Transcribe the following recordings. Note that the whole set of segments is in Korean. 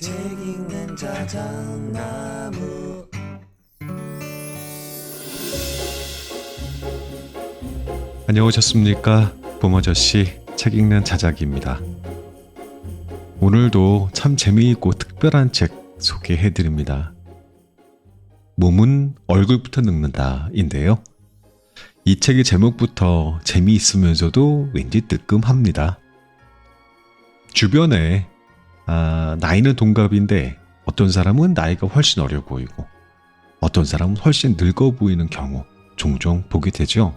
책 읽는 자작나무. 안녕하셨습니까? 봄아저씨 책 읽는 자작입니다. 오늘도 참 재미있고 특별한 책 소개해드립니다. 몸은 얼굴부터 늙는다인데요. 이 책의 제목부터 재미있으면서도 왠지 뜨끔합니다. 주변에 나이는 동갑인데 어떤 사람은 나이가 훨씬 어려 보이고 어떤 사람은 훨씬 늙어 보이는 경우 종종 보게 되죠.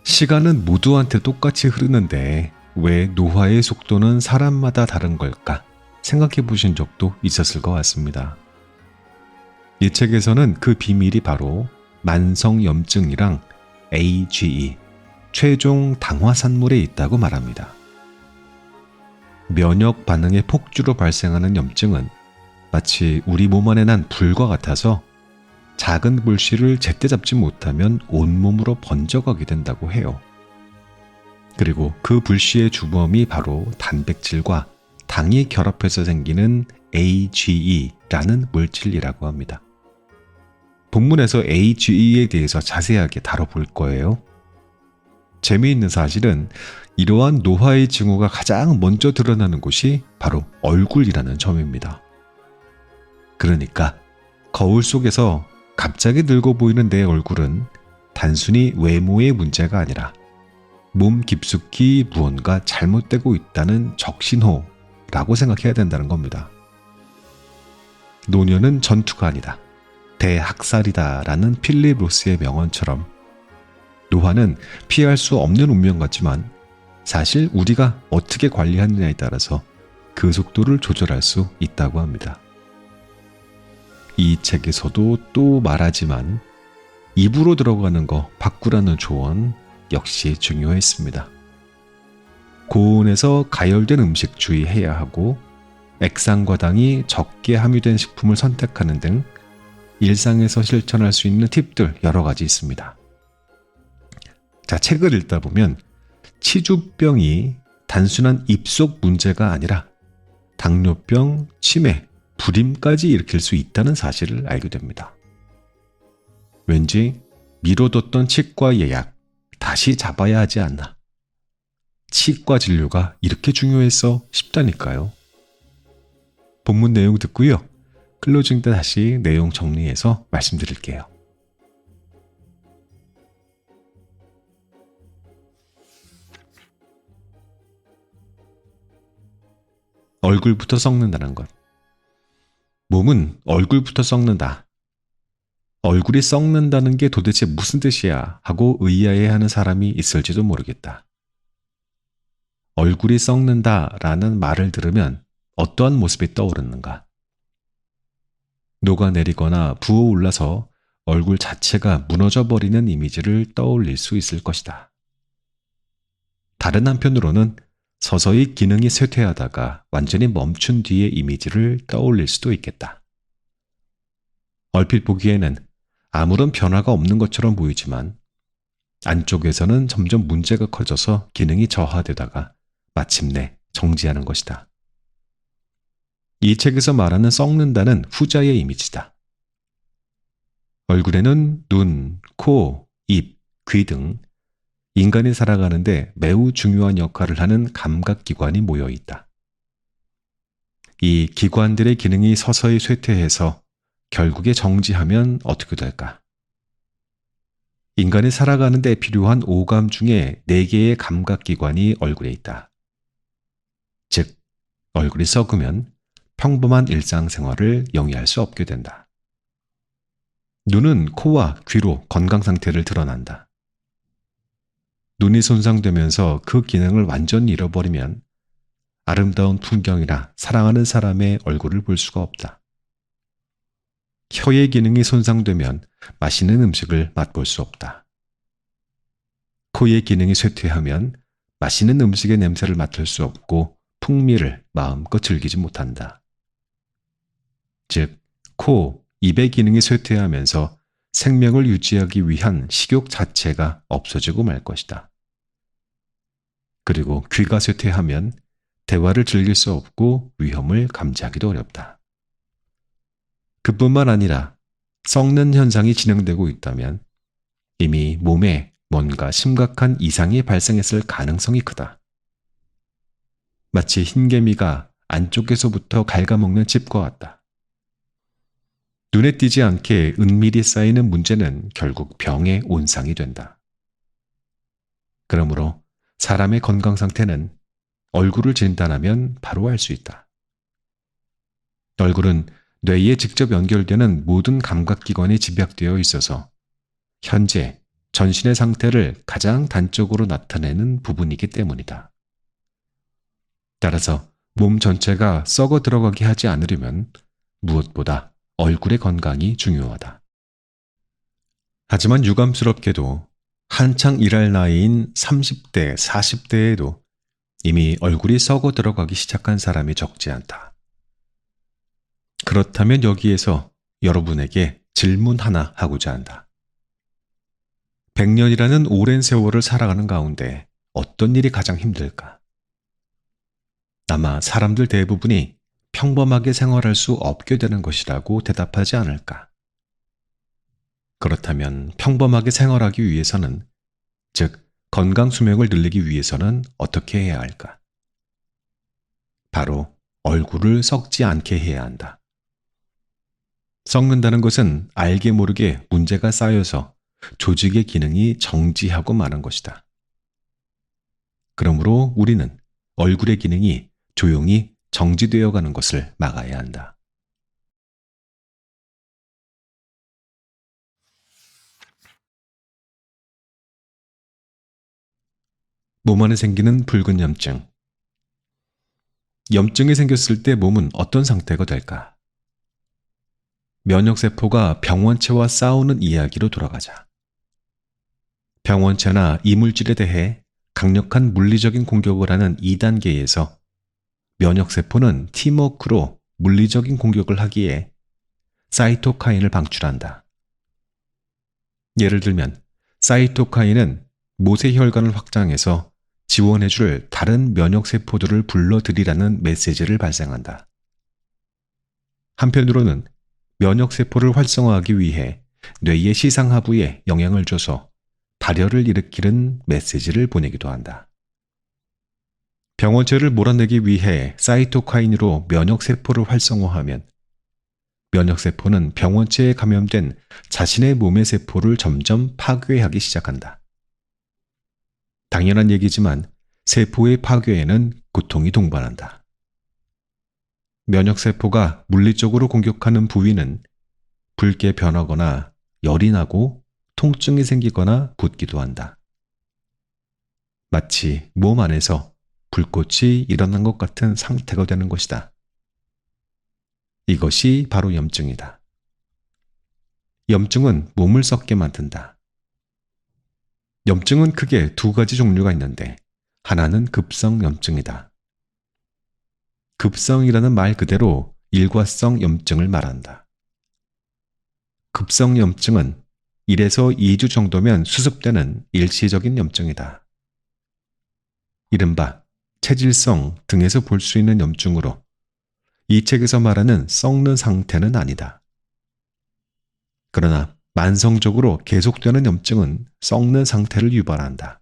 시간은 모두한테 똑같이 흐르는데 왜 노화의 속도는 사람마다 다른 걸까 생각해 보신 적도 있었을 것 같습니다. 이 책에서는 그 비밀이 바로 만성염증이랑 AGE, 최종 당화산물에 있다고 말합니다. 면역 반응의 폭주로 발생하는 염증은 마치 우리 몸 안에 난 불과 같아서 작은 불씨를 제때 잡지 못하면 온몸으로 번져가게 된다고 해요. 그리고 그 불씨의 주범이 바로 단백질과 당이 결합해서 생기는 AGE라는 물질이라고 합니다. 본문에서 AGE에 대해서 자세하게 다뤄볼 거예요. 재미있는 사실은 이러한 노화의 징후가 가장 먼저 드러나는 곳이 바로 얼굴이라는 점입니다. 그러니까 거울 속에서 갑자기 늙어 보이는 내 얼굴은 단순히 외모의 문제가 아니라 몸 깊숙이 무언가 잘못되고 있다는 적신호라고 생각해야 된다는 겁니다. 노년은 전투가 아니다. 대학살이다라는 필립 로스의 명언처럼 노화는 피할 수 없는 운명 같지만 사실 우리가 어떻게 관리하느냐에 따라서 그 속도를 조절할 수 있다고 합니다. 이 책에서도 또 말하지만 입으로 들어가는 거 바꾸라는 조언 역시 중요했습니다. 고온에서 가열된 음식 주의해야 하고 액상과당이 적게 함유된 식품을 선택하는 등 일상에서 실천할 수 있는 팁들 여러 가지 있습니다. 자, 책을 읽다 보면 치주병이 단순한 입속 문제가 아니라 당뇨병, 치매, 불임까지 일으킬 수 있다는 사실을 알게 됩니다. 왠지 미뤄뒀던 치과 예약 다시 잡아야 하지 않나. 치과 진료가 이렇게 중요했어 싶다니까요. 본문 내용 듣고요. 클로징 때 다시 내용 정리해서 말씀드릴게요. 얼굴부터 썩는다는 것. 몸은 얼굴부터 썩는다. 얼굴이 썩는다는 게 도대체 무슨 뜻이야 하고 의아해하는 사람이 있을지도 모르겠다. 얼굴이 썩는다라는 말을 들으면 어떠한 모습이 떠오르는가? 녹아내리거나 부어올라서 얼굴 자체가 무너져버리는 이미지를 떠올릴 수 있을 것이다. 다른 한편으로는 서서히 기능이 쇠퇴하다가 완전히 멈춘 뒤의 이미지를 떠올릴 수도 있겠다. 얼핏 보기에는 아무런 변화가 없는 것처럼 보이지만 안쪽에서는 점점 문제가 커져서 기능이 저하되다가 마침내 정지하는 것이다. 이 책에서 말하는 썩는다는 후자의 이미지다. 얼굴에는 눈, 코, 입, 귀 등 인간이 살아가는데 매우 중요한 역할을 하는 감각기관이 모여 있다. 이 기관들의 기능이 서서히 쇠퇴해서 결국에 정지하면 어떻게 될까? 인간이 살아가는 데 필요한 오감 중에 4개의 감각기관이 얼굴에 있다. 즉, 얼굴이 썩으면 평범한 일상생활을 영위할 수 없게 된다. 눈은 코와 귀로 건강 상태를 드러난다. 눈이 손상되면서 그 기능을 완전히 잃어버리면 아름다운 풍경이나 사랑하는 사람의 얼굴을 볼 수가 없다. 혀의 기능이 손상되면 맛있는 음식을 맛볼 수 없다. 코의 기능이 쇠퇴하면 맛있는 음식의 냄새를 맡을 수 없고 풍미를 마음껏 즐기지 못한다. 즉, 코, 입의 기능이 쇠퇴하면서 생명을 유지하기 위한 식욕 자체가 없어지고 말 것이다. 그리고 귀가 쇠퇴하면 대화를 즐길 수 없고 위험을 감지하기도 어렵다. 그뿐만 아니라 썩는 현상이 진행되고 있다면 이미 몸에 뭔가 심각한 이상이 발생했을 가능성이 크다. 마치 흰개미가 안쪽에서부터 갉아먹는 칩과 같다. 눈에 띄지 않게 은밀히 쌓이는 문제는 결국 병의 온상이 된다. 그러므로 사람의 건강 상태는 얼굴을 진단하면 바로 알 수 있다. 얼굴은 뇌에 직접 연결되는 모든 감각기관이 집약되어 있어서 현재 전신의 상태를 가장 단적으로 나타내는 부분이기 때문이다. 따라서 몸 전체가 썩어 들어가게 하지 않으려면 무엇보다 얼굴의 건강이 중요하다. 하지만 유감스럽게도 한창 일할 나이인 30대, 40대에도 이미 얼굴이 썩어 들어가기 시작한 사람이 적지 않다. 그렇다면 여기에서 여러분에게 질문 하나 하고자 한다. 100년이라는 오랜 세월을 살아가는 가운데 어떤 일이 가장 힘들까? 아마 사람들 대부분이 평범하게 생활할 수 없게 되는 것이라고 대답하지 않을까? 그렇다면 평범하게 생활하기 위해서는, 즉 건강 수명을 늘리기 위해서는 어떻게 해야 할까? 바로 얼굴을 썩지 않게 해야 한다. 썩는다는 것은 알게 모르게 문제가 쌓여서 조직의 기능이 정지하고 마는 것이다. 그러므로 우리는 얼굴의 기능이 조용히 정지되어 가는 것을 막아야 한다. 몸 안에 생기는 붉은 염증. 염증이 생겼을 때 몸은 어떤 상태가 될까? 면역세포가 병원체와 싸우는 이야기로 돌아가자. 병원체나 이물질에 대해 강력한 물리적인 공격을 하는 2단계에서 면역세포는 팀워크로 물리적인 공격을 하기에 사이토카인을 방출한다. 예를 들면 사이토카인은 모세혈관을 확장해서 지원해줄 다른 면역세포들을 불러들이라는 메시지를 발생한다. 한편으로는 면역세포를 활성화하기 위해 뇌의 시상하부에 영향을 줘서 발열을 일으키는 메시지를 보내기도 한다. 병원체를 몰아내기 위해 사이토카인으로 면역세포를 활성화하면 면역세포는 병원체에 감염된 자신의 몸의 세포를 점점 파괴하기 시작한다. 당연한 얘기지만 세포의 파괴에는 고통이 동반한다. 면역세포가 물리적으로 공격하는 부위는 붉게 변하거나 열이 나고 통증이 생기거나 붓기도 한다. 마치 몸 안에서 불꽃이 일어난 것 같은 상태가 되는 것이다. 이것이 바로 염증이다. 염증은 몸을 썩게 만든다. 염증은 크게 두 가지 종류가 있는데 하나는 급성 염증이다. 급성이라는 말 그대로 일과성 염증을 말한다. 급성 염증은 1에서 2주 정도면 수습되는 일시적인 염증이다. 이른바 체질성 등에서 볼 수 있는 염증으로 이 책에서 말하는 썩는 상태는 아니다. 그러나 만성적으로 계속되는 염증은 썩는 상태를 유발한다.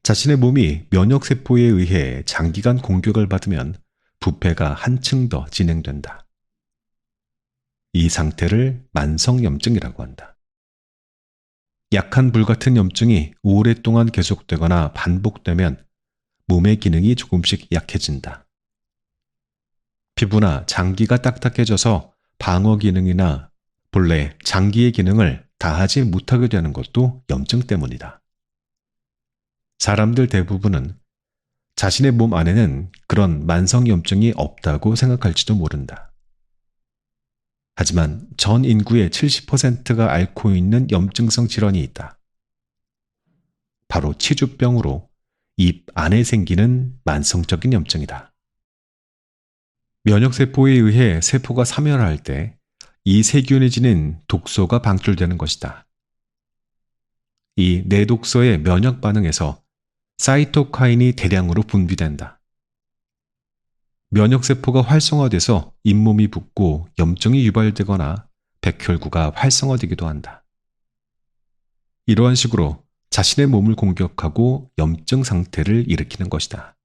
자신의 몸이 면역세포에 의해 장기간 공격을 받으면 부패가 한층 더 진행된다. 이 상태를 만성염증이라고 한다. 약한 불 같은 염증이 오랫동안 계속되거나 반복되면 몸의 기능이 조금씩 약해진다. 피부나 장기가 딱딱해져서 방어 기능이나 본래 장기의 기능을 다하지 못하게 되는 것도 염증 때문이다. 사람들 대부분은 자신의 몸 안에는 그런 만성염증이 없다고 생각할지도 모른다. 하지만 전 인구의 70%가 앓고 있는 염증성 질환이 있다. 바로 치주병으로 입 안에 생기는 만성적인 염증이다. 면역세포에 의해 세포가 사멸할 때 이 세균이 지닌 독소가 방출되는 것이다. 이 내독소의 면역 반응에서 사이토카인이 대량으로 분비된다. 면역세포가 활성화돼서 잇몸이 붓고 염증이 유발되거나 백혈구가 활성화되기도 한다. 이러한 식으로 자신의 몸을 공격하고 염증 상태를 일으키는 것이다.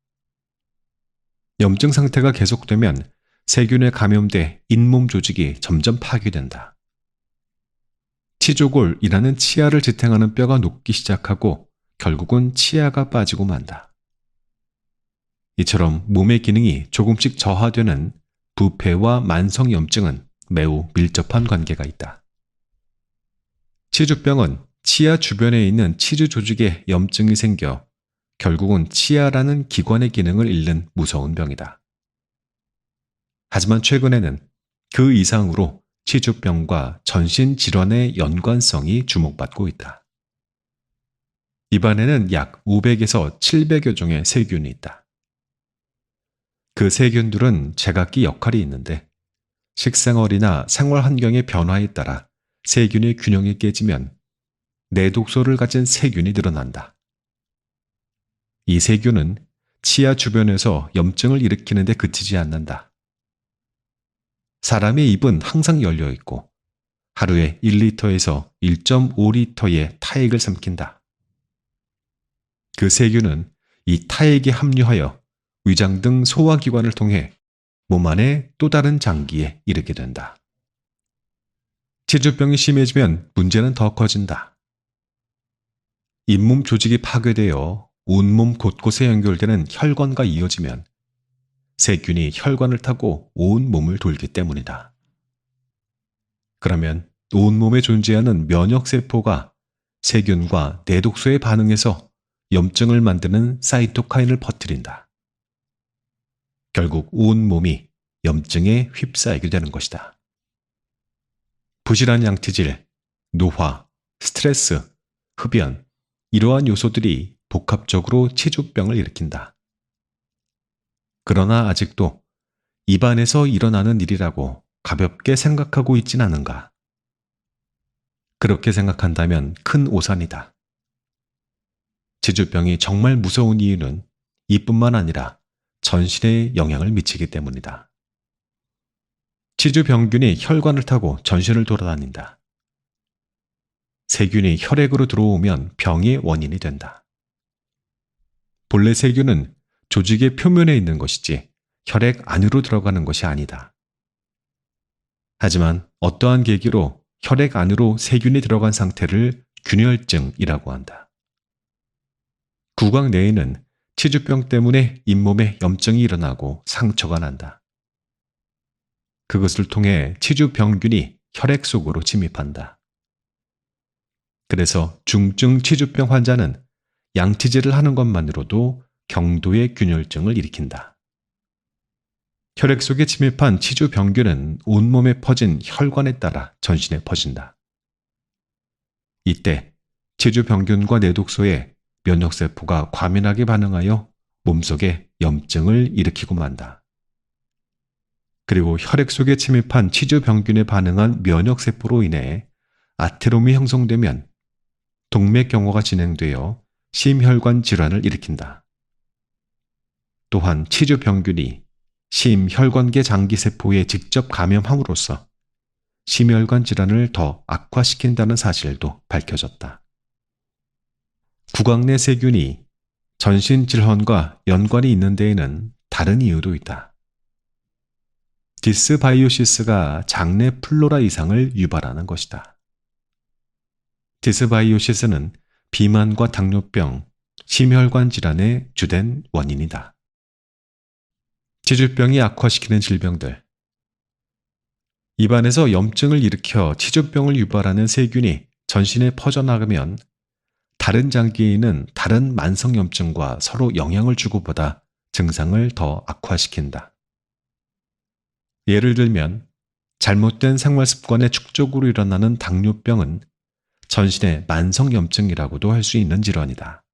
염증 상태가 계속되면 세균에 감염돼 잇몸 조직이 점점 파괴된다. 치조골이라는 치아를 지탱하는 뼈가 녹기 시작하고 결국은 치아가 빠지고 만다. 이처럼 몸의 기능이 조금씩 저하되는 부패와 만성염증은 매우 밀접한 관계가 있다. 치주병은 치아 주변에 있는 치주 조직에 염증이 생겨 결국은 치아라는 기관의 기능을 잃는 무서운 병이다. 하지만 최근에는 그 이상으로 치주병과 전신 질환의 연관성이 주목받고 있다. 입안에는 약 500에서 700여 종의 세균이 있다. 그 세균들은 제각기 역할이 있는데 식생활이나 생활 환경의 변화에 따라 세균의 균형이 깨지면 내독소를 가진 세균이 늘어난다. 이 세균은 치아 주변에서 염증을 일으키는 데 그치지 않는다. 사람의 입은 항상 열려 있고 하루에 1리터에서 1.5리터의 타액을 삼킨다. 그 세균은 이 타액에 합류하여 위장 등 소화기관을 통해 몸 안의 또 다른 장기에 이르게 된다. 치주병이 심해지면 문제는 더 커진다. 잇몸 조직이 파괴되어 온몸 곳곳에 연결되는 혈관과 이어지면 세균이 혈관을 타고 온 몸을 돌기 때문이다. 그러면 온몸에 존재하는 면역세포가 세균과 내독소에 반응해서 염증을 만드는 사이토카인을 퍼뜨린다. 결국 온 몸이 염증에 휩싸이게 되는 것이다. 부실한 양티질, 노화, 스트레스, 흡연, 이러한 요소들이 복합적으로 치주병을 일으킨다. 그러나 아직도 입안에서 일어나는 일이라고 가볍게 생각하고 있진 않은가? 그렇게 생각한다면 큰 오산이다. 치주병이 정말 무서운 이유는 이뿐만 아니라 전신에 영향을 미치기 때문이다. 치주병균이 혈관을 타고 전신을 돌아다닌다. 세균이 혈액으로 들어오면 병의 원인이 된다. 본래 세균은 조직의 표면에 있는 것이지 혈액 안으로 들어가는 것이 아니다. 하지만 어떠한 계기로 혈액 안으로 세균이 들어간 상태를 균열증이라고 한다. 구강 내에는 치주병 때문에 잇몸에 염증이 일어나고 상처가 난다. 그것을 통해 치주병균이 혈액 속으로 침입한다. 그래서 중증 치주병 환자는 양치질을 하는 것만으로도 경도의 균열증을 일으킨다. 혈액 속에 침입한 치주병균은 온몸에 퍼진 혈관에 따라 전신에 퍼진다. 이때 치주병균과 내독소에 면역세포가 과민하게 반응하여 몸속에 염증을 일으키고 만다. 그리고 혈액 속에 침입한 치주병균에 반응한 면역세포로 인해 아테롬이 형성되면 동맥경화가 진행되어 심혈관 질환을 일으킨다. 또한 치주병균이 심혈관계 장기세포에 직접 감염함으로써 심혈관 질환을 더 악화시킨다는 사실도 밝혀졌다. 구강 내 세균이 전신 질환과 연관이 있는 데에는 다른 이유도 있다. 디스바이오시스가 장내 플로라 이상을 유발하는 것이다. 디스바이오시스는 비만과 당뇨병, 심혈관 질환의 주된 원인이다. 치주병이 악화시키는 질병들. 입안에서 염증을 일으켜 치주병을 유발하는 세균이 전신에 퍼져나가면 다른 장기에 있는 다른 만성염증과 서로 영향을 주고받아 증상을 더 악화시킨다. 예를 들면 잘못된 생활 습관의 축적으로 일어나는 당뇨병은 전신의 만성염증이라고도 할 수 있는 질환이다.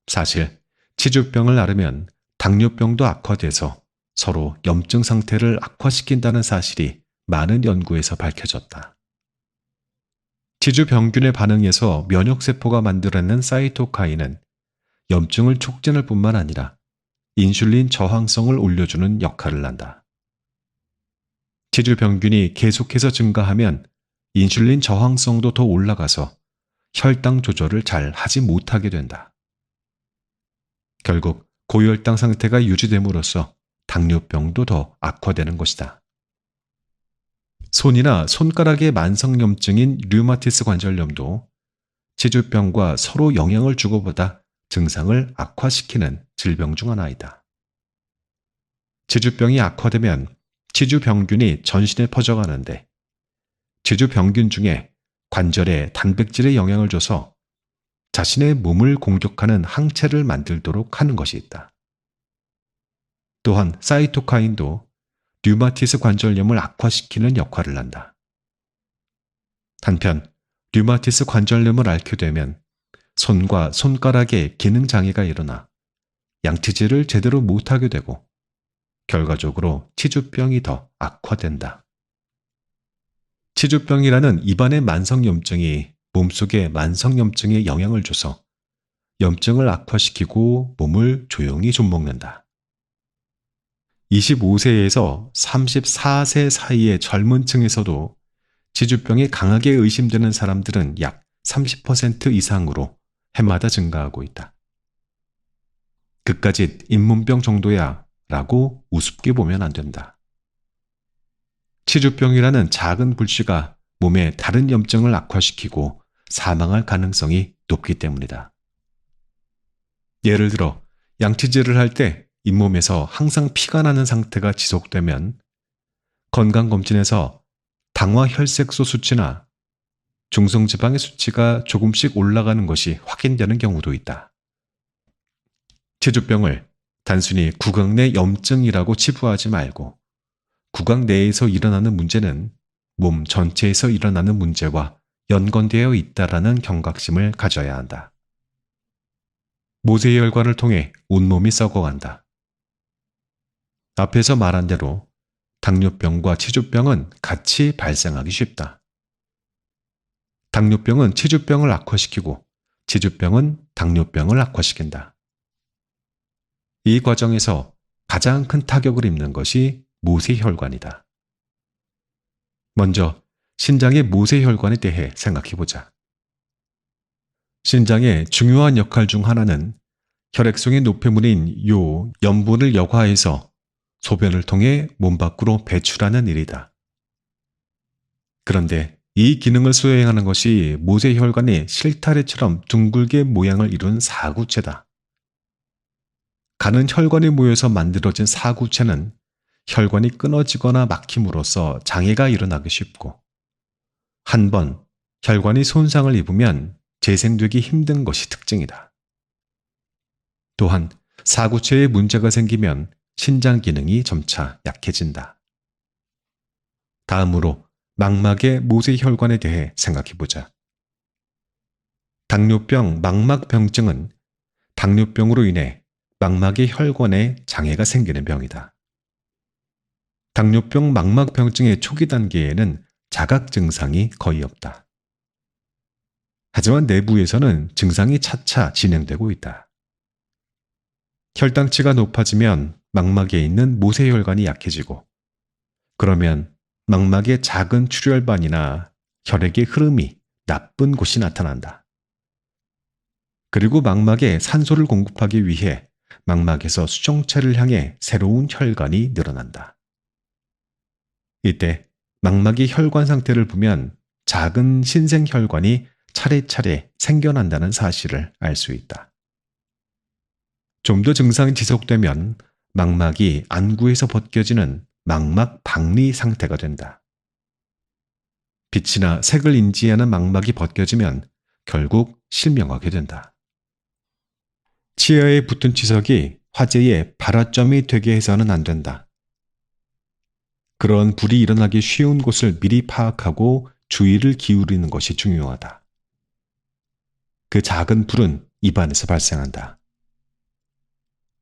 사실 치주병을 앓으면 당뇨병도 악화돼서 서로 염증 상태를 악화시킨다는 사실이 많은 연구에서 밝혀졌다. 치주병균에 반응해서 면역세포가 만들어낸 사이토카인은 염증을 촉진할 뿐만 아니라 인슐린 저항성을 올려주는 역할을 한다. 체주병균이 계속해서 증가하면 인슐린 저항성도 더 올라가서 혈당 조절을 잘 하지 못하게 된다. 결국 고혈당 상태가 유지됨으로써 당뇨병도 더 악화되는 것이다. 손이나 손가락의 만성염증인 류마티스 관절염도 치주병과 서로 영향을 주고받아 증상을 악화시키는 질병 중 하나이다. 치주병이 악화되면 치주병균이 전신에 퍼져가는데 치주병균 중에 관절에 단백질에 영향을 줘서 자신의 몸을 공격하는 항체를 만들도록 하는 것이 있다. 또한 사이토카인도 류마티스 관절염을 악화시키는 역할을 한다. 한편 류마티스 관절염을 앓게 되면 손과 손가락에 기능 장애가 일어나 양치질을 제대로 못하게 되고 결과적으로 치주병이 더 악화된다. 치주병이라는 입안의 만성염증이 몸속의 만성염증에 영향을 줘서 염증을 악화시키고 몸을 조용히 좀먹는다. 25세에서 34세 사이의 젊은 층에서도 치주병이 강하게 의심되는 사람들은 약 30% 이상으로 해마다 증가하고 있다. 그까짓 잇몸병 정도야 라고 우습게 보면 안 된다. 치주병이라는 작은 불씨가 몸의 다른 염증을 악화시키고 사망할 가능성이 높기 때문이다. 예를 들어 양치질을 할 때 잇몸에서 항상 피가 나는 상태가 지속되면 건강검진에서 당화혈색소 수치나 중성지방의 수치가 조금씩 올라가는 것이 확인되는 경우도 있다. 치주병을 단순히 구강 내 염증이라고 치부하지 말고 구강 내에서 일어나는 문제는 몸 전체에서 일어나는 문제와 연관되어 있다라는 경각심을 가져야 한다. 모세혈관을 통해 온몸이 썩어간다. 앞에서 말한 대로 당뇨병과 치주병은 같이 발생하기 쉽다. 당뇨병은 치주병을 악화시키고 치주병은 당뇨병을 악화시킨다. 이 과정에서 가장 큰 타격을 입는 것이 모세혈관이다. 먼저 신장의 모세혈관에 대해 생각해보자. 신장의 중요한 역할 중 하나는 혈액속의 노폐물인 요 염분을 여과해서 소변을 통해 몸 밖으로 배출하는 일이다. 그런데 이 기능을 수행하는 것이 모세혈관의 실타래처럼 둥글게 모양을 이룬 사구체다. 가는 혈관이 모여서 만들어진 사구체는 혈관이 끊어지거나 막힘으로써 장애가 일어나기 쉽고 한 번 혈관이 손상을 입으면 재생되기 힘든 것이 특징이다. 또한 사구체에 문제가 생기면 신장 기능이 점차 약해진다. 다음으로 망막의 모세혈관에 대해 생각해보자. 당뇨병 망막병증은 당뇨병으로 인해 망막의 혈관에 장애가 생기는 병이다. 당뇨병 망막병증의 초기 단계에는 자각 증상이 거의 없다. 하지만 내부에서는 증상이 차차 진행되고 있다. 혈당치가 높아지면 망막에 있는 모세혈관이 약해지고 그러면 망막의 작은 출혈반이나 혈액의 흐름이 나쁜 곳이 나타난다. 그리고 망막에 산소를 공급하기 위해 망막에서 수정체를 향해 새로운 혈관이 늘어난다. 이때 망막의 혈관 상태를 보면 작은 신생혈관이 차례차례 생겨난다는 사실을 알 수 있다. 좀 더 증상이 지속되면 망막이 안구에서 벗겨지는 망막 박리 상태가 된다. 빛이나 색을 인지하는 망막이 벗겨지면 결국 실명하게 된다. 치아에 붙은 치석이 화재의 발화점이 되게 해서는 안 된다. 그런 불이 일어나기 쉬운 곳을 미리 파악하고 주의를 기울이는 것이 중요하다. 그 작은 불은 입안에서 발생한다.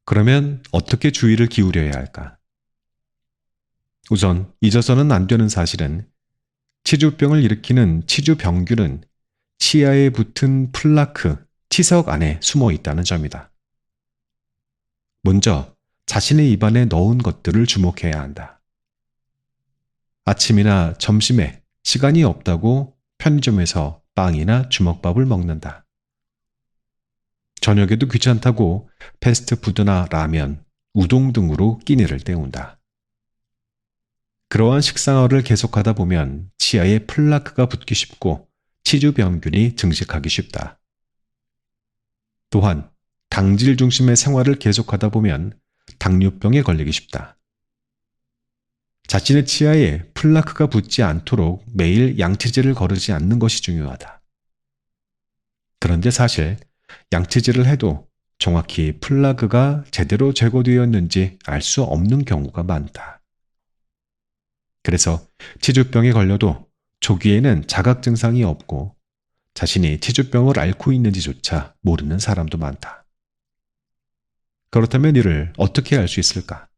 그러면 어떻게 주의를 기울여야 할까? 우선 잊어서는 안 되는 사실은 치주병을 일으키는 치주병균은 치아에 붙은 플라크, 치석 안에 숨어 있다는 점이다. 먼저 자신의 입안에 넣은 것들을 주목해야 한다. 아침이나 점심에 시간이 없다고 편의점에서 빵이나 주먹밥을 먹는다. 저녁에도 귀찮다고 패스트푸드나 라면, 우동 등으로 끼니를 때운다. 그러한 식생활을 계속하다 보면 치아에 플라크가 붙기 쉽고 치주병균이 증식하기 쉽다. 또한 당질 중심의 생활을 계속하다 보면 당뇨병에 걸리기 쉽다. 자신의 치아에 플라크가 붙지 않도록 매일 양치질을 거르지 않는 것이 중요하다. 그런데 사실 양치질을 해도 정확히 플라그가 제대로 제거되었는지 알 수 없는 경우가 많다. 그래서 치주병에 걸려도 초기에는 자각 증상이 없고 자신이 치주병을 앓고 있는지조차 모르는 사람도 많다. 그렇다면 이를 어떻게 알 수 있을까?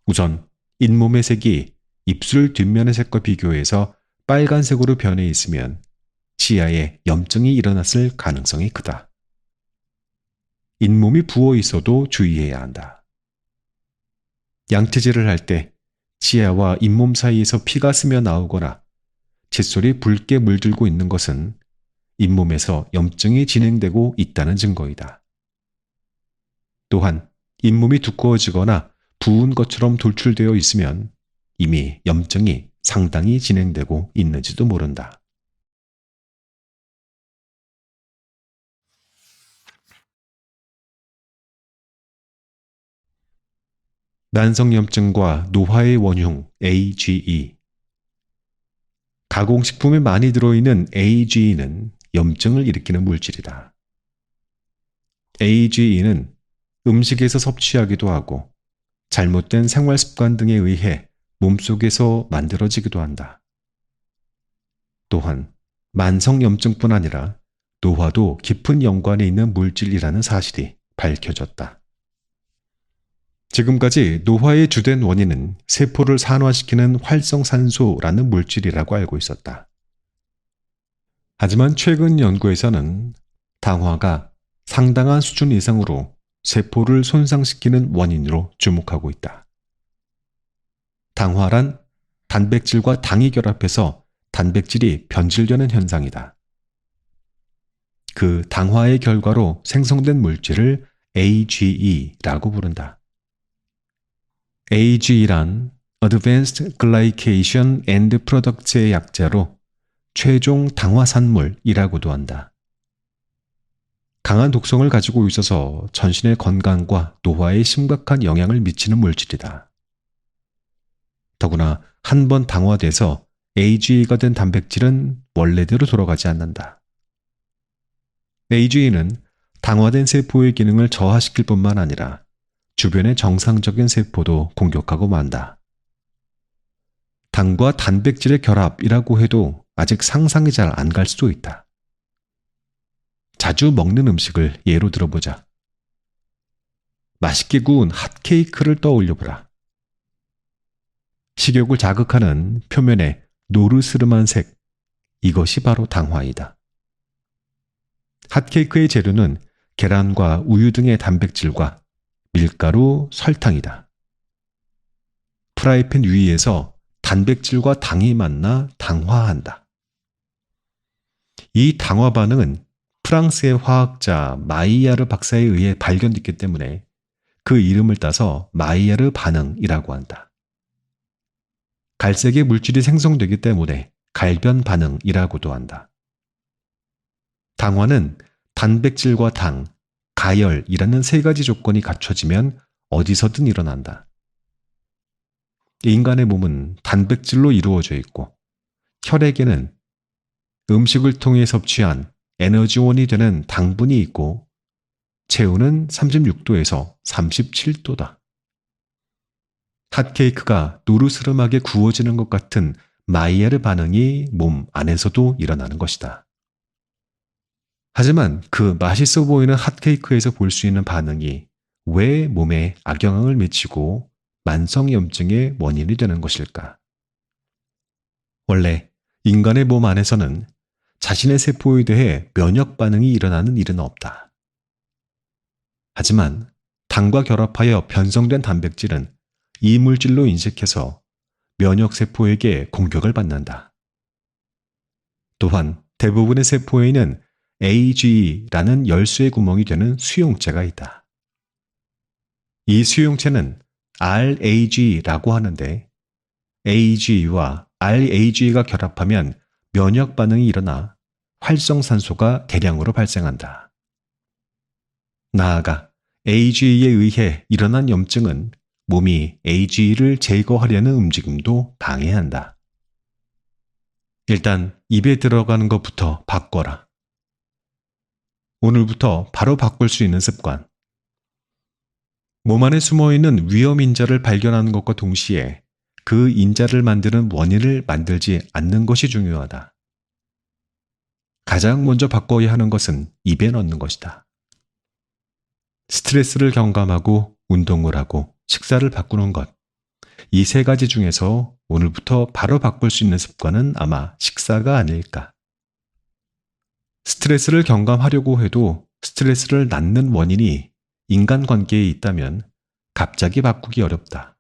우선 잇몸의 색이 입술 뒷면의 색과 비교해서 빨간색으로 변해 있으면 치아에 염증이 일어났을 가능성이 크다. 잇몸이 부어 있어도 주의해야 한다. 양치질을 할 때 치아와 잇몸 사이에서 피가 스며 나오거나 칫솔이 붉게 물들고 있는 것은 잇몸에서 염증이 진행되고 있다는 증거이다. 또한 잇몸이 두꺼워지거나 부은 것처럼 돌출되어 있으면 이미 염증이 상당히 진행되고 있는지도 모른다. 난성염증과 노화의 원흉 AGE. 가공식품에 많이 들어있는 AGE는 염증을 일으키는 물질이다. AGE는 음식에서 섭취하기도 하고 잘못된 생활 습관 등에 의해 몸속에서 만들어지기도 한다. 또한 만성염증뿐 아니라 노화도 깊은 연관이 있는 물질이라는 사실이 밝혀졌다. 지금까지 노화의 주된 원인은 세포를 산화시키는 활성산소라는 물질이라고 알고 있었다. 하지만 최근 연구에서는 당화가 상당한 수준 이상으로 세포를 손상시키는 원인으로 주목하고 있다. 당화란 단백질과 당이 결합해서 단백질이 변질되는 현상이다. 그 당화의 결과로 생성된 물질을 AGE라고 부른다. AGE란 Advanced Glycation End Products의 약자로 최종 당화산물이라고도 한다. 강한 독성을 가지고 있어서 전신의 건강과 노화에 심각한 영향을 미치는 물질이다. 더구나 한 번 당화돼서 AGE가 된 단백질은 원래대로 돌아가지 않는다. AGE는 당화된 세포의 기능을 저하시킬 뿐만 아니라 주변의 정상적인 세포도 공격하고 만다. 당과 단백질의 결합이라고 해도 아직 상상이 잘 안 갈 수도 있다. 자주 먹는 음식을 예로 들어보자. 맛있게 구운 핫케이크를 떠올려보라. 식욕을 자극하는 표면의 노르스름한 색, 이것이 바로 당화이다. 핫케이크의 재료는 계란과 우유 등의 단백질과 밀가루, 설탕이다. 프라이팬 위에서 단백질과 당이 만나 당화한다. 이 당화 반응은 프랑스의 화학자 마이야르 박사에 의해 발견됐기 때문에 그 이름을 따서 마이야르 반응이라고 한다. 갈색의 물질이 생성되기 때문에 갈변 반응이라고도 한다. 당화는 단백질과 당, 가열이라는 세 가지 조건이 갖춰지면 어디서든 일어난다. 인간의 몸은 단백질로 이루어져 있고 혈액에는 음식을 통해 섭취한 에너지원이 되는 당분이 있고 체온은 36도에서 37도다. 핫케이크가 노르스름하게 구워지는 것 같은 마이야르 반응이 몸 안에서도 일어나는 것이다. 하지만 그 맛있어 보이는 핫케이크에서 볼 수 있는 반응이 왜 몸에 악영향을 미치고 만성염증의 원인이 되는 것일까? 원래 인간의 몸 안에서는 자신의 세포에 대해 면역 반응이 일어나는 일은 없다. 하지만 당과 결합하여 변성된 단백질은 이물질로 인식해서 면역세포에게 공격을 받는다. 또한 대부분의 세포에는 AGE라는 열쇠 구멍이 되는 수용체가 있다. 이 수용체는 RAG라고 하는데 AGE와 RAG가 결합하면 면역 반응이 일어나 활성산소가 대량으로 발생한다. 나아가 AGE에 의해 일어난 염증은 몸이 AGE를 제거하려는 움직임도 방해한다. 일단 입에 들어가는 것부터 바꿔라. 오늘부터 바로 바꿀 수 있는 습관. 몸 안에 숨어있는 위험 인자를 발견하는 것과 동시에 그 인자를 만드는 원인을 만들지 않는 것이 중요하다. 가장 먼저 바꿔야 하는 것은 입에 넣는 것이다. 스트레스를 경감하고 운동을 하고 식사를 바꾸는 것. 이 세 가지 중에서 오늘부터 바로 바꿀 수 있는 습관은 아마 식사가 아닐까. 스트레스를 경감하려고 해도 스트레스를 낳는 원인이 인간관계에 있다면 갑자기 바꾸기 어렵다.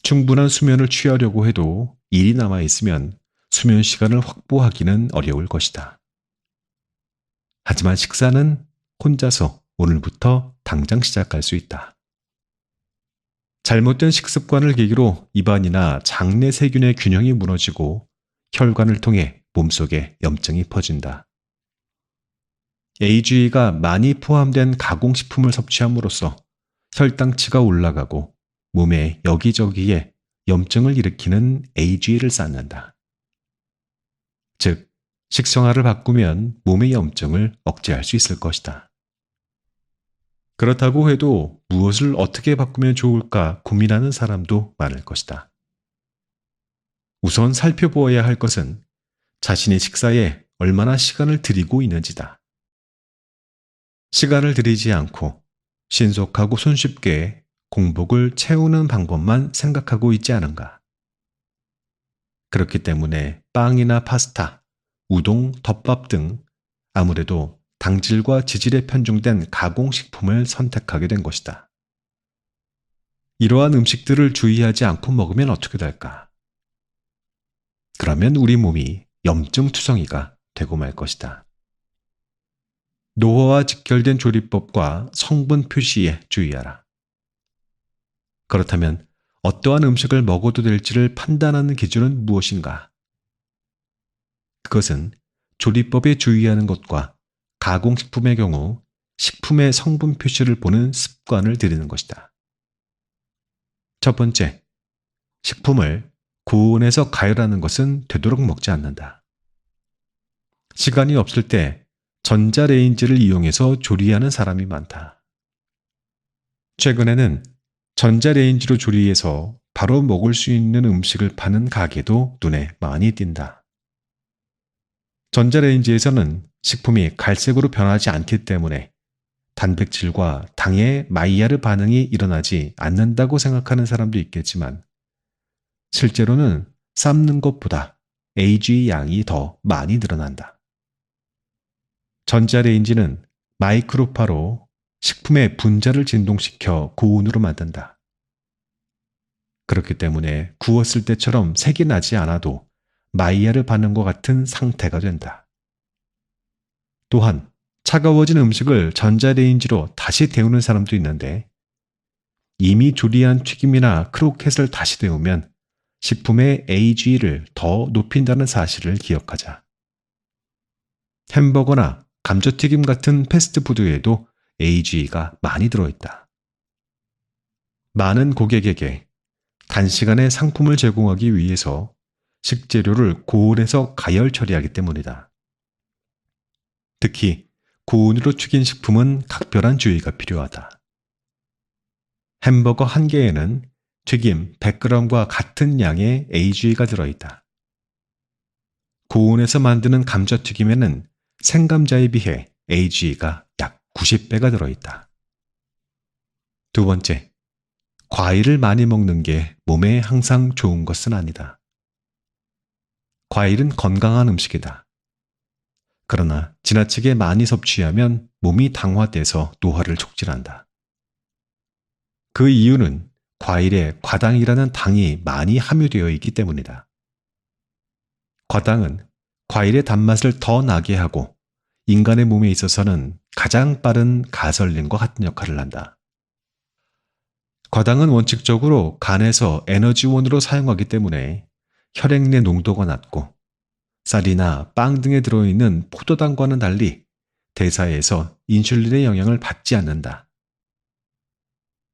충분한 수면을 취하려고 해도 일이 남아있으면 수면 시간을 확보하기는 어려울 것이다. 하지만 식사는 혼자서 오늘부터 당장 시작할 수 있다. 잘못된 식습관을 계기로 입안이나 장내 세균의 균형이 무너지고 혈관을 통해 몸속에 염증이 퍼진다. AGE가 많이 포함된 가공식품을 섭취함으로써 혈당치가 올라가고 몸의 여기저기에 염증을 일으키는 AGE를 쌓는다. 즉, 식생활을 바꾸면 몸의 염증을 억제할 수 있을 것이다. 그렇다고 해도 무엇을 어떻게 바꾸면 좋을까 고민하는 사람도 많을 것이다. 우선 살펴보아야 할 것은 자신의 식사에 얼마나 시간을 들이고 있는지다. 시간을 들이지 않고 신속하고 손쉽게 공복을 채우는 방법만 생각하고 있지 않은가. 그렇기 때문에 빵이나 파스타, 우동, 덮밥 등 아무래도 당질과 지질에 편중된 가공식품을 선택하게 된 것이다. 이러한 음식들을 주의하지 않고 먹으면 어떻게 될까? 그러면 우리 몸이 염증투성이가 되고 말 것이다. 노화와 직결된 조리법과 성분 표시에 주의하라. 그렇다면 어떠한 음식을 먹어도 될지를 판단하는 기준은 무엇인가? 그것은 조리법에 주의하는 것과 가공식품의 경우 식품의 성분 표시를 보는 습관을 들이는 것이다. 첫 번째, 식품을 고온에서 가열하는 것은 되도록 먹지 않는다. 시간이 없을 때 전자레인지를 이용해서 조리하는 사람이 많다. 최근에는 전자레인지로 조리해서 바로 먹을 수 있는 음식을 파는 가게도 눈에 많이 띈다. 전자레인지에서는 식품이 갈색으로 변하지 않기 때문에 단백질과 당의 마이야르 반응이 일어나지 않는다고 생각하는 사람도 있겠지만 실제로는 삶는 것보다 AG 양이 더 많이 늘어난다. 전자레인지는 마이크로파로 식품의 분자를 진동시켜 고온으로 만든다. 그렇기 때문에 구웠을 때처럼 색이 나지 않아도 마이야르 반응과 같은 상태가 된다. 또한 차가워진 음식을 전자레인지로 다시 데우는 사람도 있는데 이미 조리한 튀김이나 크로켓을 다시 데우면 식품의 AGE를 더 높인다는 사실을 기억하자. 햄버거나 감자튀김 같은 패스트푸드에도 AGE가 많이 들어있다. 많은 고객에게 단시간에 상품을 제공하기 위해서 식재료를 고온에서 가열 처리하기 때문이다. 특히 고온으로 튀긴 식품은 각별한 주의가 필요하다. 햄버거 한 개에는 튀김 100g과 같은 양의 AGE가 들어있다. 고온에서 만드는 감자튀김에는 생감자에 비해 AGE가 약 90배가 들어있다. 두 번째, 과일을 많이 먹는 게 몸에 항상 좋은 것은 아니다. 과일은 건강한 음식이다. 그러나 지나치게 많이 섭취하면 몸이 당화돼서 노화를 촉진한다. 그 이유는 과일에 과당이라는 당이 많이 함유되어 있기 때문이다. 과당은 과일의 단맛을 더 나게 하고 인간의 몸에 있어서는 가장 빠른 가솔린과 같은 역할을 한다. 과당은 원칙적으로 간에서 에너지원으로 사용하기 때문에 혈액 내 농도가 낮고 쌀이나 빵 등에 들어있는 포도당과는 달리 대사에서 인슐린의 영향을 받지 않는다.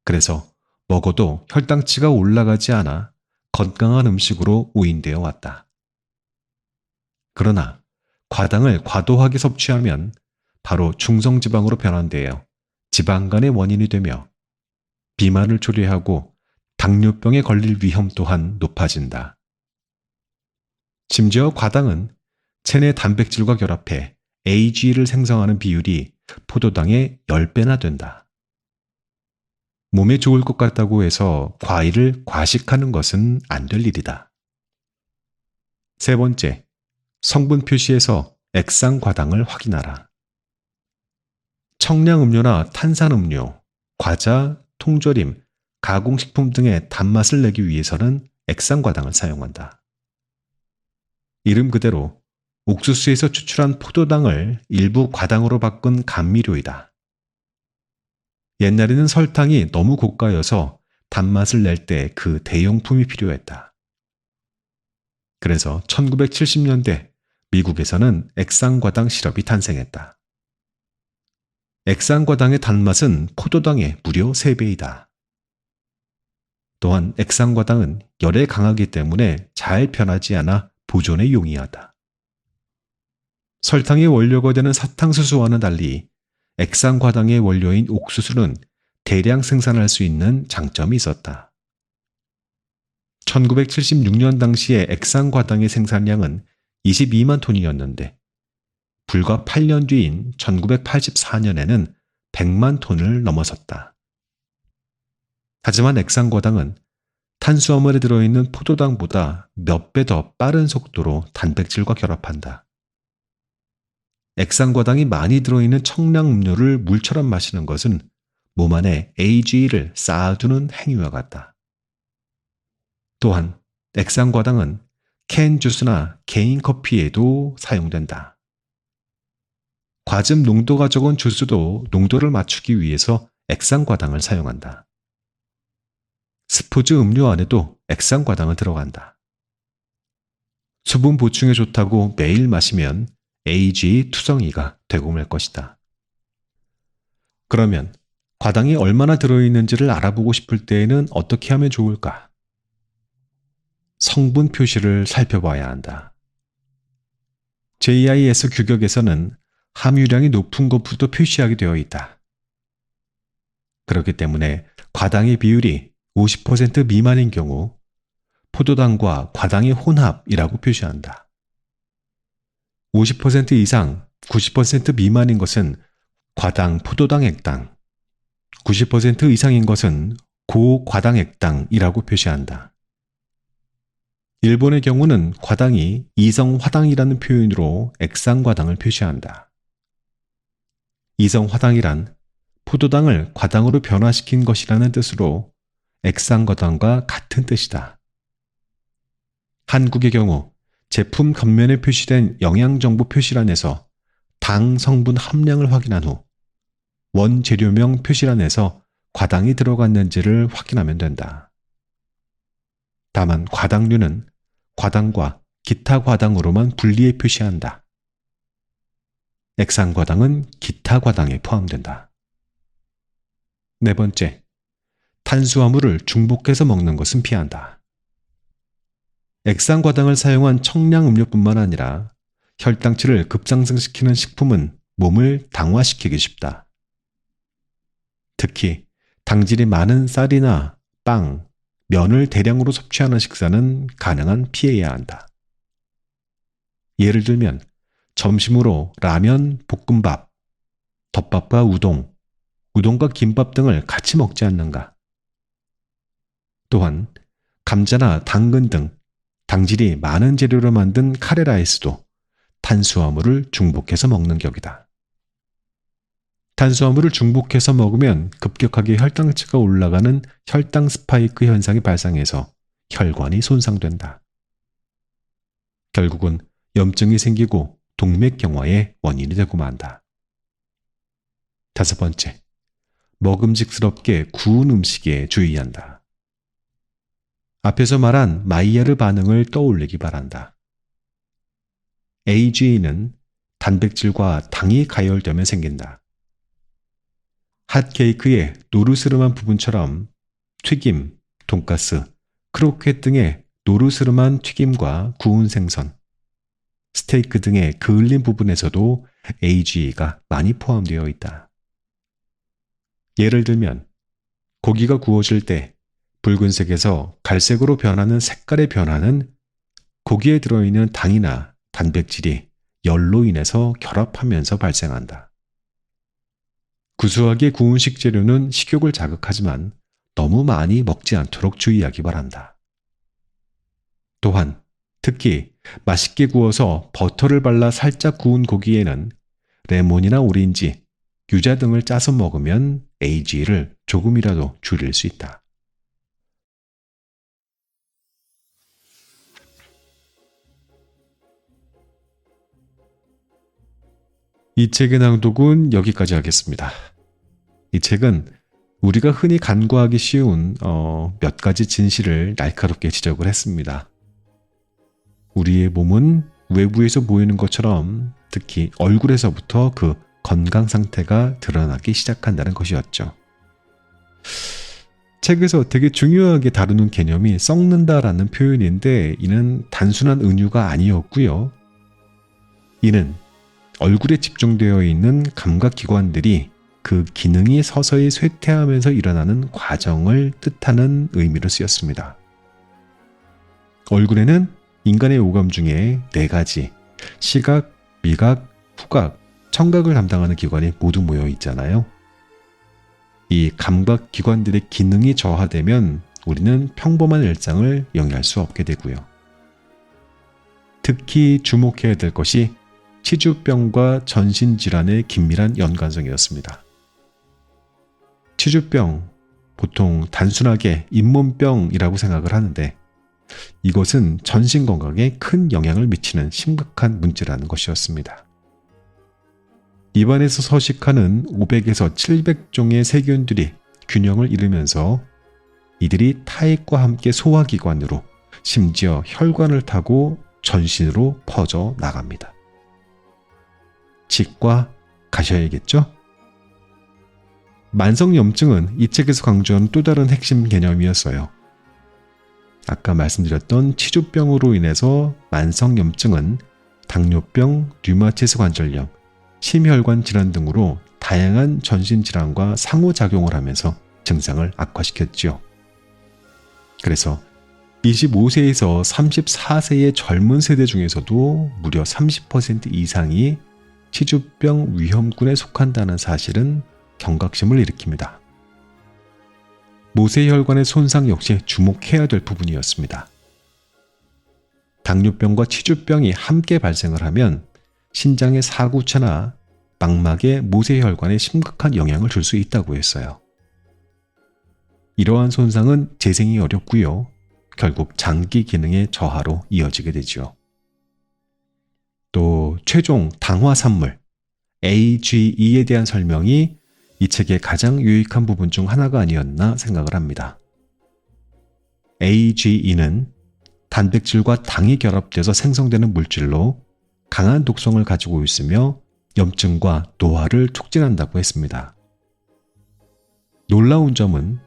그래서 먹어도 혈당치가 올라가지 않아 건강한 음식으로 오인되어 왔다. 그러나 과당을 과도하게 섭취하면 바로 중성지방으로 변환되어 지방간의 원인이 되며 비만을 초래하고 당뇨병에 걸릴 위험 또한 높아진다. 심지어 과당은 체내 단백질과 결합해 AGE를 생성하는 비율이 포도당의 10배나 된다. 몸에 좋을 것 같다고 해서 과일을 과식하는 것은 안 될 일이다. 세 번째, 성분 표시에서 액상과당을 확인하라. 청량음료나 탄산음료, 과자, 통조림, 가공식품 등의 단맛을 내기 위해서는 액상과당을 사용한다. 이름 그대로 옥수수에서 추출한 포도당을 일부 과당으로 바꾼 감미료이다. 옛날에는 설탕이 너무 고가여서 단맛을 낼 때 그 대용품이 필요했다. 그래서 1970년대 미국에서는 액상과당 시럽이 탄생했다. 액상과당의 단맛은 포도당의 무려 3배이다. 또한 액상과당은 열에 강하기 때문에 잘 변하지 않아 보존에 용이하다. 설탕의 원료가 되는 사탕수수와는 달리 액상과당의 원료인 옥수수는 대량 생산할 수 있는 장점이 있었다. 1976년 당시의 액상과당의 생산량은 22만 톤이었는데 불과 8년 뒤인 1984년에는 100만 톤을 넘어섰다. 하지만 액상과당은 탄수화물에 들어있는 포도당보다 몇 배 더 빠른 속도로 단백질과 결합한다. 액상과당이 많이 들어있는 청량음료를 물처럼 마시는 것은 몸 안에 AGE를 쌓아두는 행위와 같다. 또한 액상과당은 캔 주스나 개인 커피에도 사용된다. 과즙 농도가 적은 주스도 농도를 맞추기 위해서 액상과당을 사용한다. 스포츠 음료 안에도 액상과당은 들어간다. 수분 보충에 좋다고 매일 마시면 AGE 투성이가 되고 말 것이다. 그러면 과당이 얼마나 들어있는지를 알아보고 싶을 때에는 어떻게 하면 좋을까? 성분 표시를 살펴봐야 한다. JIS 규격에서는 함유량이 높은 것부터 표시하게 되어 있다. 그렇기 때문에 과당의 비율이 50% 미만인 경우 포도당과 과당의 혼합이라고 표시한다. 50% 이상 90% 미만인 것은 과당 포도당 액당, 90% 이상인 것은 고과당 액당이라고 표시한다. 일본의 경우는 과당이 이성화당이라는 표현으로 액상과당을 표시한다. 이성화당이란 포도당을 과당으로 변화시킨 것이라는 뜻으로 액상과당과 같은 뜻이다. 한국의 경우 제품 겉면에 표시된 영양정보 표시란에서 당 성분 함량을 확인한 후 원재료명 표시란에서 과당이 들어갔는지를 확인하면 된다. 다만 과당류는 과당과 기타 과당으로만 분리해 표시한다. 액상과당은 기타 과당에 포함된다. 네 번째, 탄수화물을 중복해서 먹는 것은 피한다. 액상과당을 사용한 청량음료뿐만 아니라 혈당치를 급상승시키는 식품은 몸을 당화시키기 쉽다. 특히 당질이 많은 쌀이나 빵, 면을 대량으로 섭취하는 식사는 가능한 피해야 한다. 예를 들면 점심으로 라면, 볶음밥, 덮밥과 우동, 우동과 김밥 등을 같이 먹지 않는가. 또한 감자나 당근 등 당질이 많은 재료로 만든 카레라이스도 탄수화물을 중복해서 먹는 격이다. 탄수화물을 중복해서 먹으면 급격하게 혈당치가 올라가는 혈당 스파이크 현상이 발생해서 혈관이 손상된다. 결국은 염증이 생기고 동맥경화의 원인이 되고 만다. 5번째, 먹음직스럽게 구운 음식에 주의한다. 앞에서 말한 마이야르 반응을 떠올리기 바란다. AGE는 단백질과 당이 가열되면 생긴다. 핫케이크의 노르스름한 부분처럼 튀김, 돈가스, 크로켓 등의 노르스름한 튀김과 구운 생선, 스테이크 등의 그을린 부분에서도 AGE가 많이 포함되어 있다. 예를 들면 고기가 구워질 때 붉은색에서 갈색으로 변하는 색깔의 변화는 고기에 들어있는 당이나 단백질이 열로 인해서 결합하면서 발생한다. 구수하게 구운 식재료는 식욕을 자극하지만 너무 많이 먹지 않도록 주의하기 바란다. 또한 특히 맛있게 구워서 버터를 발라 살짝 구운 고기에는 레몬이나 오렌지, 유자 등을 짜서 먹으면 AGE를 조금이라도 줄일 수 있다. 이 책의 낭독은 여기까지 하겠습니다. 이 책은 우리가 흔히 간과하기 쉬운 몇 가지 진실을 날카롭게 지적을 했습니다. 우리의 몸은 외부에서 보이는 것처럼 특히 얼굴에서부터 그 건강 상태가 드러나기 시작한다는 것이었죠. 책에서 되게 중요하게 다루는 개념이 썩는다라는 표현인데 이는 단순한 은유가 아니었고요. 이는 얼굴에 집중되어 있는 감각기관들이 그 기능이 서서히 쇠퇴하면서 일어나는 과정을 뜻하는 의미로 쓰였습니다. 얼굴에는 인간의 오감 중에 4가지, 시각, 미각, 후각, 청각을 담당하는 기관이 모두 모여 있잖아요. 이 감각기관들의 기능이 저하되면 우리는 평범한 일상을 영위할 수 없게 되고요. 특히 주목해야 될 것이 치주병과 전신질환의 긴밀한 연관성이었습니다. 치주병, 보통 단순하게 잇몸병이라고 생각을 하는데 이것은 전신 건강에 큰 영향을 미치는 심각한 문제라는 것이었습니다. 입안에서 서식하는 500에서 700종의 세균들이 균형을 잃으면서 이들이 타액과 함께 소화기관으로 심지어 혈관을 타고 전신으로 퍼져 나갑니다. 치과 가셔야겠죠? 만성염증은 이 책에서 강조한 또 다른 핵심 개념이었어요. 아까 말씀드렸던 치주병으로 인해서 만성염증은 당뇨병, 류마티스 관절염, 심혈관 질환 등으로 다양한 전신질환과 상호작용을 하면서 증상을 악화시켰죠. 그래서 25세에서 34세의 젊은 세대 중에서도 무려 30% 이상이 치주병 위험군에 속한다는 사실은 경각심을 일으킵니다. 모세혈관의 손상 역시 주목해야 될 부분이었습니다. 당뇨병과 치주병이 함께 발생을 하면 신장의 사구체나 망막의 모세혈관에 심각한 영향을 줄 수 있다고 했어요. 이러한 손상은 재생이 어렵고요. 결국 장기 기능의 저하로 이어지게 되죠. 또 최종 당화산물 AGE에 대한 설명이 이 책의 가장 유익한 부분 중 하나가 아니었나 생각을 합니다. AGE는 단백질과 당이 결합돼서 생성되는 물질로 강한 독성을 가지고 있으며 염증과 노화를 촉진한다고 했습니다. 놀라운 점은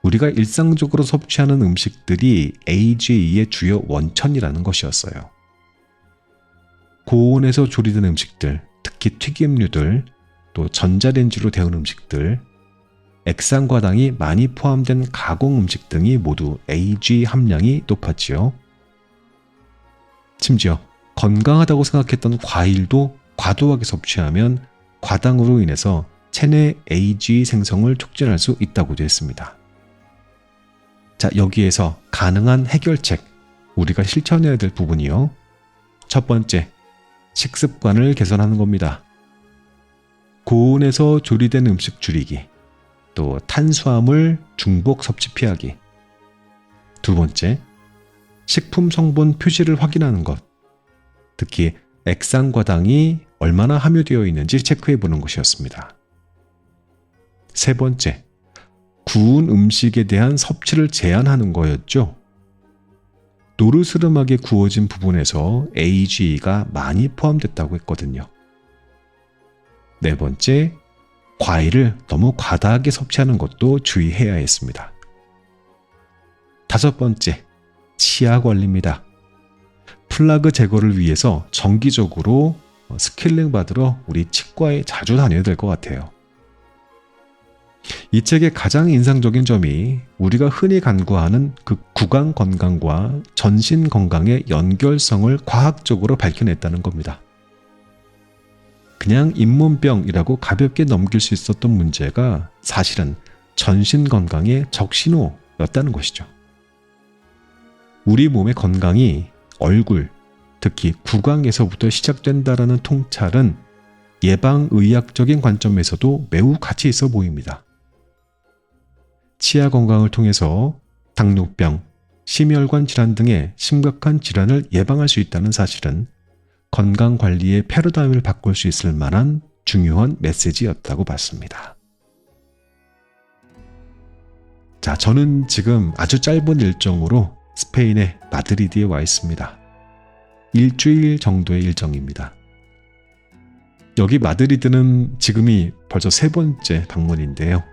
우리가 일상적으로 섭취하는 음식들이 AGE의 주요 원천이라는 것이었어요. 고온에서 조리된 음식들, 특히 튀김류들, 또 전자레인지로 데운 음식들, 액상과당이 많이 포함된 가공 음식 등이 모두 AGE 함량이 높았지요. 심지어 건강하다고 생각했던 과일도 과도하게 섭취하면 과당으로 인해서 체내 AGE 생성을 촉진할 수 있다고도 했습니다. 자, 여기에서 가능한 해결책, 우리가 실천해야 될 부분이요. 첫 번째, 식습관을 개선하는 겁니다. 고온에서 조리된 음식 줄이기, 또 탄수화물 중복 섭취 피하기. 두 번째, 식품 성분 표시를 확인하는 것. 특히 액상과당이 얼마나 함유되어 있는지 체크해 보는 것이었습니다. 세 번째, 구운 음식에 대한 섭취를 제한하는 거였죠. 노르스름하게 구워진 부분에서 AGE가 많이 포함됐다고 했거든요. 네 번째, 과일을 너무 과다하게 섭취하는 것도 주의해야 했습니다. 다섯 번째, 치아 관리입니다. 플라그 제거를 위해서 정기적으로 스케일링 받으러 우리 치과에 자주 다녀야 될 것 같아요. 이 책의 가장 인상적인 점이 우리가 흔히 간구하는 그 구강 건강과 전신 건강의 연결성을 과학적으로 밝혀냈다는 겁니다. 그냥 잇몸병이라고 가볍게 넘길 수 있었던 문제가 사실은 전신 건강의 적신호였다는 것이죠. 우리 몸의 건강이 얼굴, 특히 구강에서부터 시작된다라는 통찰은 예방의학적인 관점에서도 매우 가치 있어 보입니다. 치아 건강을 통해서 당뇨병, 심혈관 질환 등의 심각한 질환을 예방할 수 있다는 사실은 건강관리의 패러다임을 바꿀 수 있을 만한 중요한 메시지였다고 봤습니다. 자, 저는 지금 아주 짧은 일정으로 스페인의 마드리드에 와 있습니다. 일주일 정도의 일정입니다. 여기 마드리드는 지금이 벌써 세 번째 방문인데요.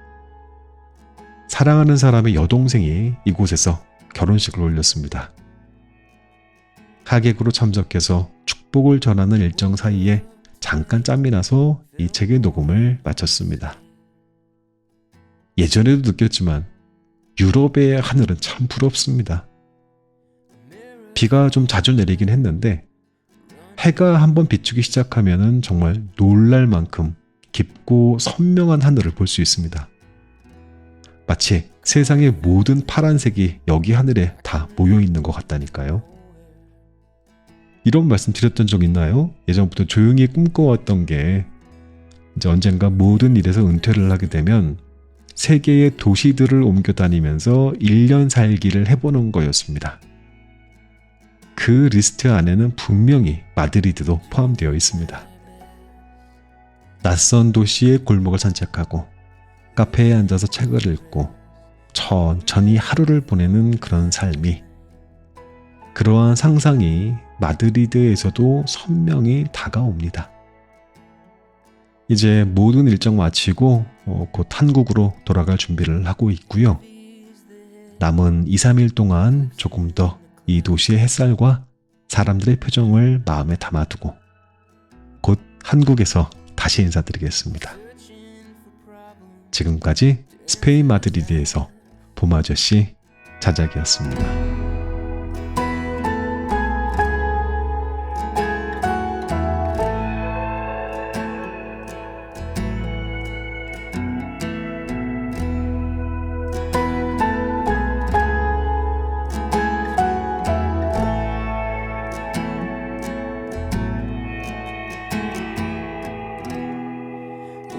사랑하는 사람의 여동생이 이곳에서 결혼식을 올렸습니다. 하객으로 참석해서 축복을 전하는 일정 사이에 잠깐 짬이 나서 이 책의 녹음을 마쳤습니다. 예전에도 느꼈지만 유럽의 하늘은 참 부럽습니다. 비가 좀 자주 내리긴 했는데 해가 한번 비추기 시작하면 정말 놀랄 만큼 깊고 선명한 하늘을 볼 수 있습니다. 마치 세상의 모든 파란색이 여기 하늘에 다 모여 있는 것 같다니까요. 이런 말씀 드렸던 적 있나요? 예전부터 조용히 꿈꿔왔던 게 이제 언젠가 모든 일에서 은퇴를 하게 되면 세계의 도시들을 옮겨 다니면서 1년 살기를 해보는 거였습니다. 그 리스트 안에는 분명히 마드리드도 포함되어 있습니다. 낯선 도시의 골목을 산책하고 카페에 앉아서 책을 읽고 천천히 하루를 보내는 그런 삶이, 그러한 상상이 마드리드에서도 선명히 다가옵니다. 이제 모든 일정 마치고 곧 한국으로 돌아갈 준비를 하고 있고요. 남은 2, 3일 동안 조금 더 이 도시의 햇살과 사람들의 표정을 마음에 담아두고 곧 한국에서 다시 인사드리겠습니다. 지금까지 스페인 마드리드에서 봄아저씨 자작이었습니다.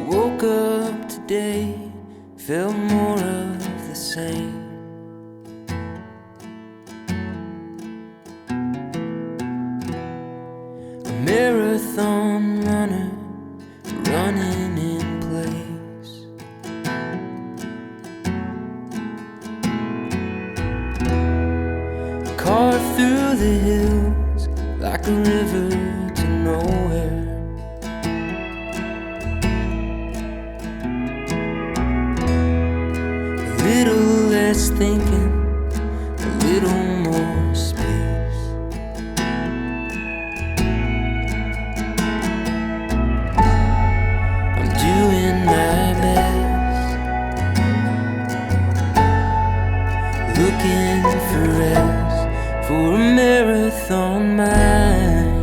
Woke up today, felt more of the same. A marathon runner, running in place. Carved through the hills like a river to nowhere. A little less thinking, a little more space. I'm doing my best, looking for rest, for a marathon mind.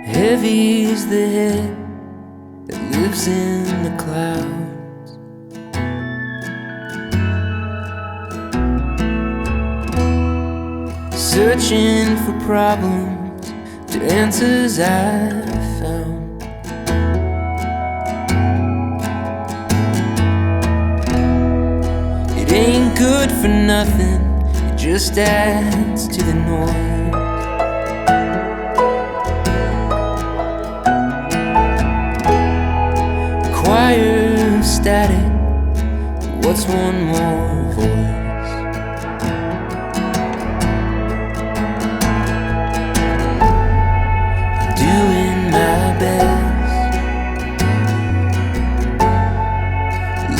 Heavy is the head that lives in the clouds. searching for problems to answers I've found. It ain't good for nothing, it just adds to the noise. Choir of static, what's one more voice? Doing my best,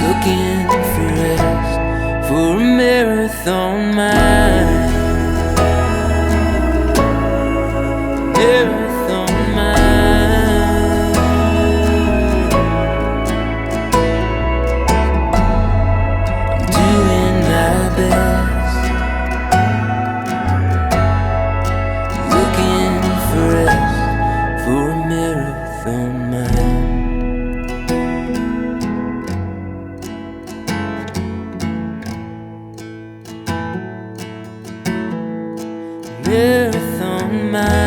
looking for rest, for a marathon mind. Marathon mind. I'm doing my best, looking for rest, for a marathon mind. Marathon mind.